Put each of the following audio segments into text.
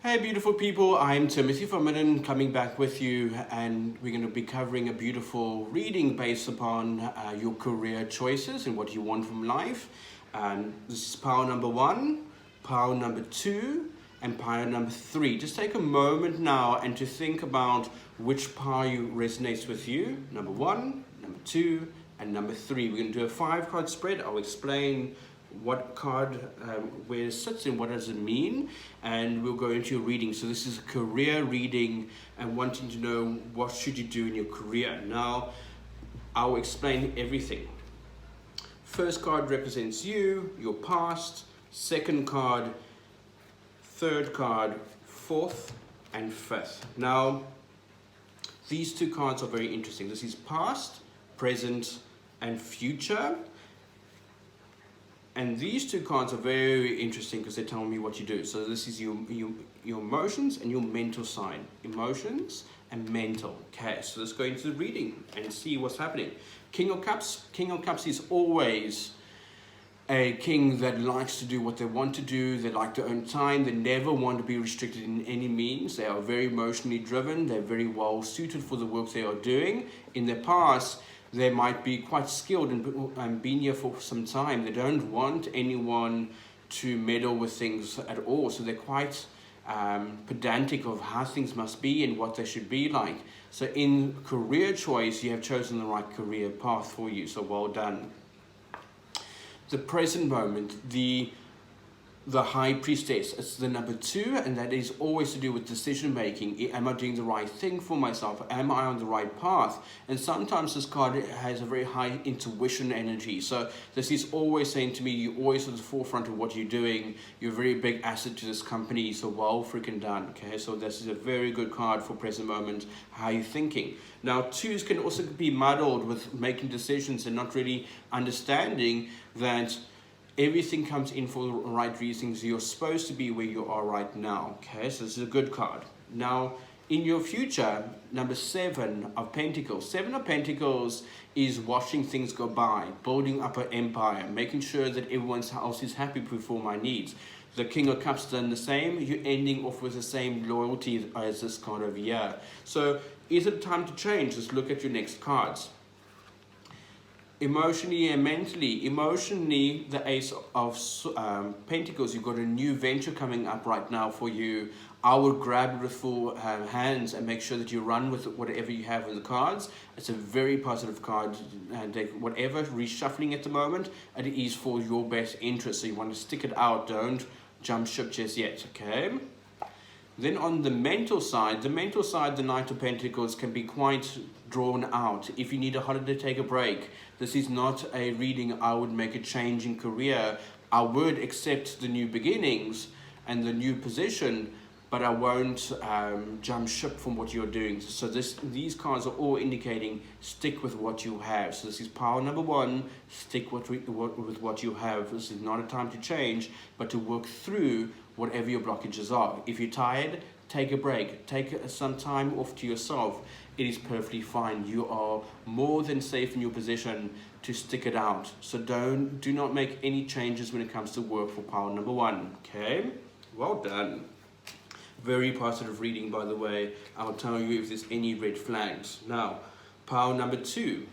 Hey beautiful people, I'm Timothy from Minnen coming back with you, and we're going to be covering a beautiful reading based upon your career choices and what you want from life. This is power number 1, power number 2 and power number 3. Just take a moment now and to think about which power resonates with you. Number 1, number 2 and number 3. We're going to do a 5-card spread. I'll explain what card where it sits and what does it mean, and we'll go into your reading. So this is a career reading and wanting to know what should you do in your career. Now I'll explain everything. First card represents you, your past. Second card, third card, fourth and fifth. Now these two cards are very interesting. This is past, present and future. And these two cards are very interesting because they tell me what you do. So this is your emotions and your mental side. Emotions and mental. Okay, so let's go into the reading and see what's happening. King of Cups. King of Cups is always a king that likes to do what they want to do. They like their own time. They never want to be restricted in any means. They are very emotionally driven. They're very well suited for the work they are doing. In their past, they might be quite skilled and been here for some time. They don't want anyone to meddle with things at all. So they're quite pedantic of how things must be and what they should be like. So in career choice, you have chosen the right career path for you. So well done. The present moment, the High Priestess, it's the number 2, and that is always to do with decision making. Am I doing the right thing for myself? Am I on the right path? And sometimes this card has a very high intuition energy. So this is always saying to me, you're always at the forefront of what you're doing. You're a very big asset to this company. So well freaking done. Okay, so this is a very good card for present moment. How you're thinking. Now 2s can also be muddled with making decisions and not really understanding that everything comes in for the right reasons. You're supposed to be where you are right now. Okay, so this is a good card. Now, in your future, number 7 of Pentacles. 7 of Pentacles is watching things go by, building up an empire, making sure that everyone else is happy before my needs. The King of Cups done the same. You're ending off with the same loyalty as this card over here. So, is it time to change? Let's look at your next cards. Emotionally and mentally. Emotionally, the Ace of Pentacles, you've got a new venture coming up right now for you. I would grab it with full hands and make sure that you run with whatever you have in the cards. It's a very positive card, and whatever reshuffling at the moment, it is for your best interest. So you want to stick it out, don't jump ship just yet, okay? Then on the mental side, the Knight of Pentacles can be quite drawn out. If you need a holiday, take a break. This is not a reading I would make a change in career. I would accept the new beginnings and the new position, but I won't jump ship from what you're doing. So these cards are all indicating stick with what you have. So this is power number 1, stick with what you have. This is not a time to change, but to work through whatever your blockages are. If you're tired, take a break. Take some time off to yourself. It is perfectly fine. You are more than safe in your position to stick it out. So do not make any changes when it comes to work for power number 1. Okay? Well done. Very positive reading, by the way. I'll tell you if there's any red flags. Now, power number 2.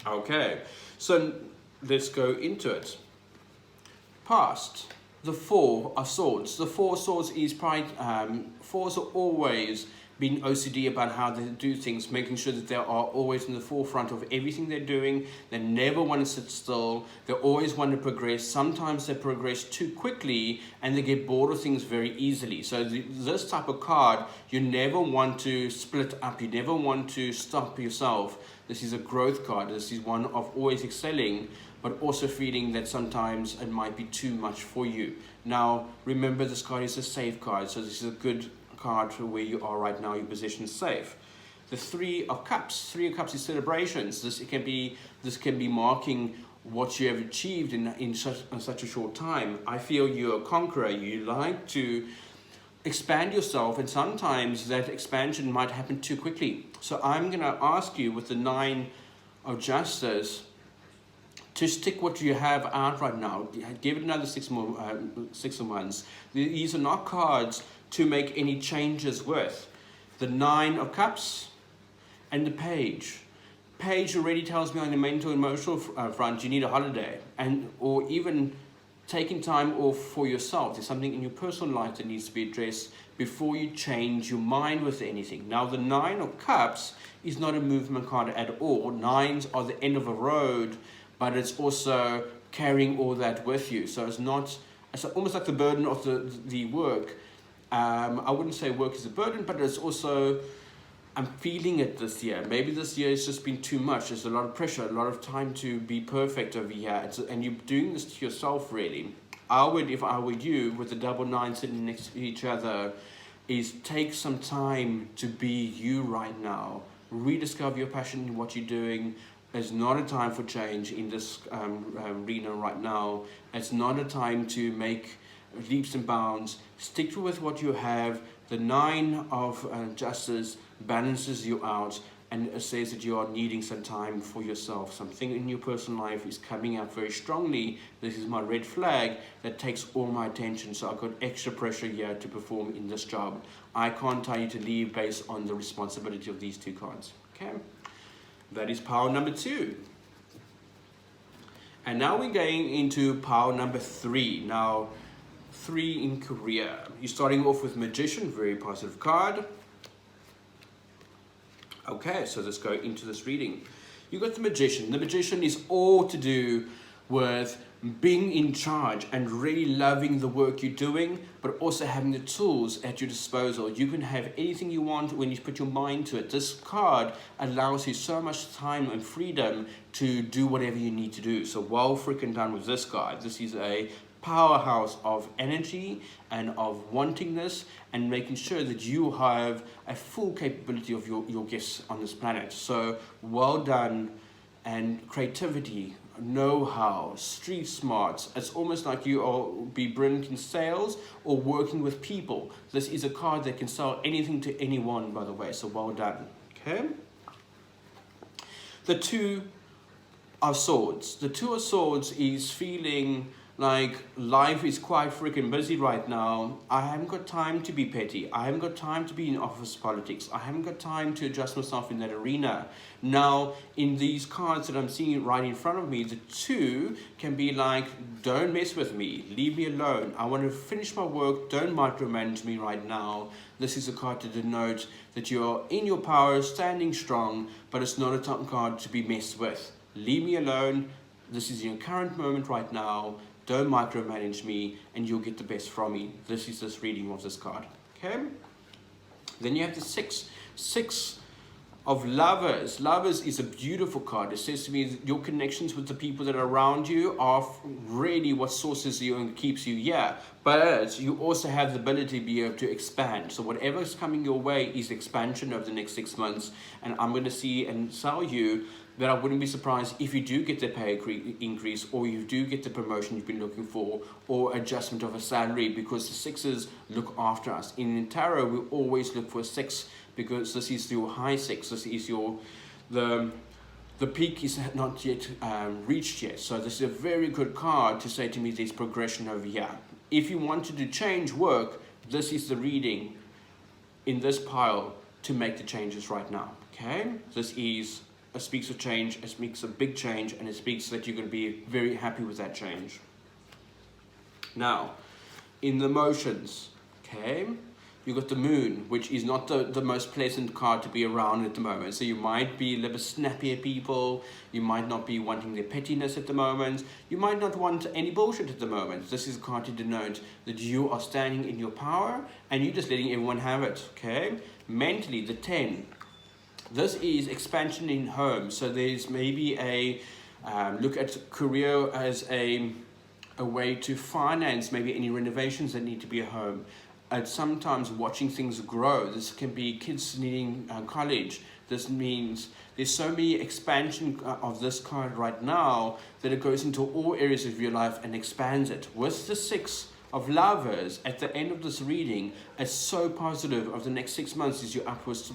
Okay, so let's go into it. Past, the 4 of Swords. The 4 of Swords is pride. 4s are always being OCD about how they do things, making sure that they are always in the forefront of everything they're doing. They never want to sit still. They always want to progress. Sometimes they progress too quickly and they get bored of things very easily. So this type of card, you never want to split up. You never want to stop yourself. This is a growth card. This is one of always excelling, but also feeling that sometimes it might be too much for you. Now, remember this card is a safe card. So this is a good card for where you are right now. Your position is safe. The 3 of Cups. 3 of Cups is celebrations. This can be marking what you have achieved in such a short time. I feel you're a conqueror. You like to expand yourself, and sometimes that expansion might happen too quickly. So I'm going to ask you with the 9 of Justice to stick what you have out right now. Give it another 6 months. These are not cards to make any changes with. The 9 of Cups and the Page. Page already tells me on the mental emotional front you need a holiday, or even taking time off for yourself. There's something in your personal life that needs to be addressed before you change your mind with anything. Now the 9 of Cups is not a movement card at all. 9s are the end of a road, but it's also carrying all that with you. So it's almost like the burden of the work. I wouldn't say work is a burden, but it's also, I'm feeling it this year. Maybe this year it's just been too much. There's a lot of pressure, a lot of time to be perfect over here. And you're doing this to yourself, really. I would, if I were you, with the double 9 sitting next to each other, is take some time to be you right now. Rediscover your passion in what you're doing. It's not a time for change in this arena right now. It's not a time to make leaps and bounds. Stick with what you have. The 9 of Justice balances you out and says that you are needing some time for yourself. Something in your personal life is coming up very strongly. This is my red flag that takes all my attention. So I've got extra pressure here to perform in this job. I can't tell you to leave based on the responsibility of these 2 cards. Okay, that is power number 2. And now we're going into power number 3. Now, 3 in career. You're starting off with Magician, very positive card. Okay, so let's go into this reading. You got the Magician. The Magician is all to do with being in charge and really loving the work you're doing, but also having the tools at your disposal. You can have anything you want when you put your mind to it. This card allows you so much time and freedom to do whatever you need to do. So well freaking done with this card. This is a powerhouse of energy and of wantingness and making sure that you have a full capability of your gifts on this planet. So well done. And creativity, know-how, street smarts. It's almost like you will be brilliant in sales or working with people. This is a card that can sell anything to anyone, by the way, so well done. Okay. The 2 of Swords. The 2 of Swords is feeling like life is quite freaking busy right now. I haven't got time to be petty. I haven't got time to be in office politics. I haven't got time to adjust myself in that arena. Now, in these cards that I'm seeing right in front of me, the 2 can be like, don't mess with me. Leave me alone. I want to finish my work. Don't micromanage me right now. This is a card to denote that you're in your power, standing strong, but it's not a card to be messed with. Leave me alone. This is your current moment right now. Don't micromanage me and you'll get the best from me. This is this reading of this card. Okay. Then you have the 6 of Lovers. Lovers is a beautiful card. It says to me that your connections with the people that are around you are really what sources you and keeps you here. But you also have the ability to be able to expand. So whatever is coming your way is expansion over the next 6 months. And I'm going to see and tell you that I wouldn't be surprised if you do get the pay increase, or you do get the promotion you've been looking for, or adjustment of a salary, because the 6s look after us. In tarot, we always look for a 6 because this is your high 6. This is your the peak is not yet reached yet. So this is a very good card to say to me there's progression over here. If you wanted to change work, this is the reading in this pile to make the changes right now. Okay, this is. It speaks of change, it speaks of big change, and it speaks that you're going to be very happy with that change. Now, in the emotions, okay, you got the Moon, which is not the most pleasant card to be around at the moment. So you might be a little bit snappy at people, you might not be wanting their pettiness at the moment, you might not want any bullshit at the moment. This is a card to denote that you are standing in your power, and you're just letting everyone have it, okay? Mentally, the 10. This is expansion in home. So there's maybe a look at career as a way to finance maybe any renovations that need to be at home. Sometimes watching things grow. This can be kids needing college. This means there's so many expansion of this card right now that it goes into all areas of your life and expands it. With the 6 of Lovers at the end of this reading, it's so positive of the next 6 months is your upwards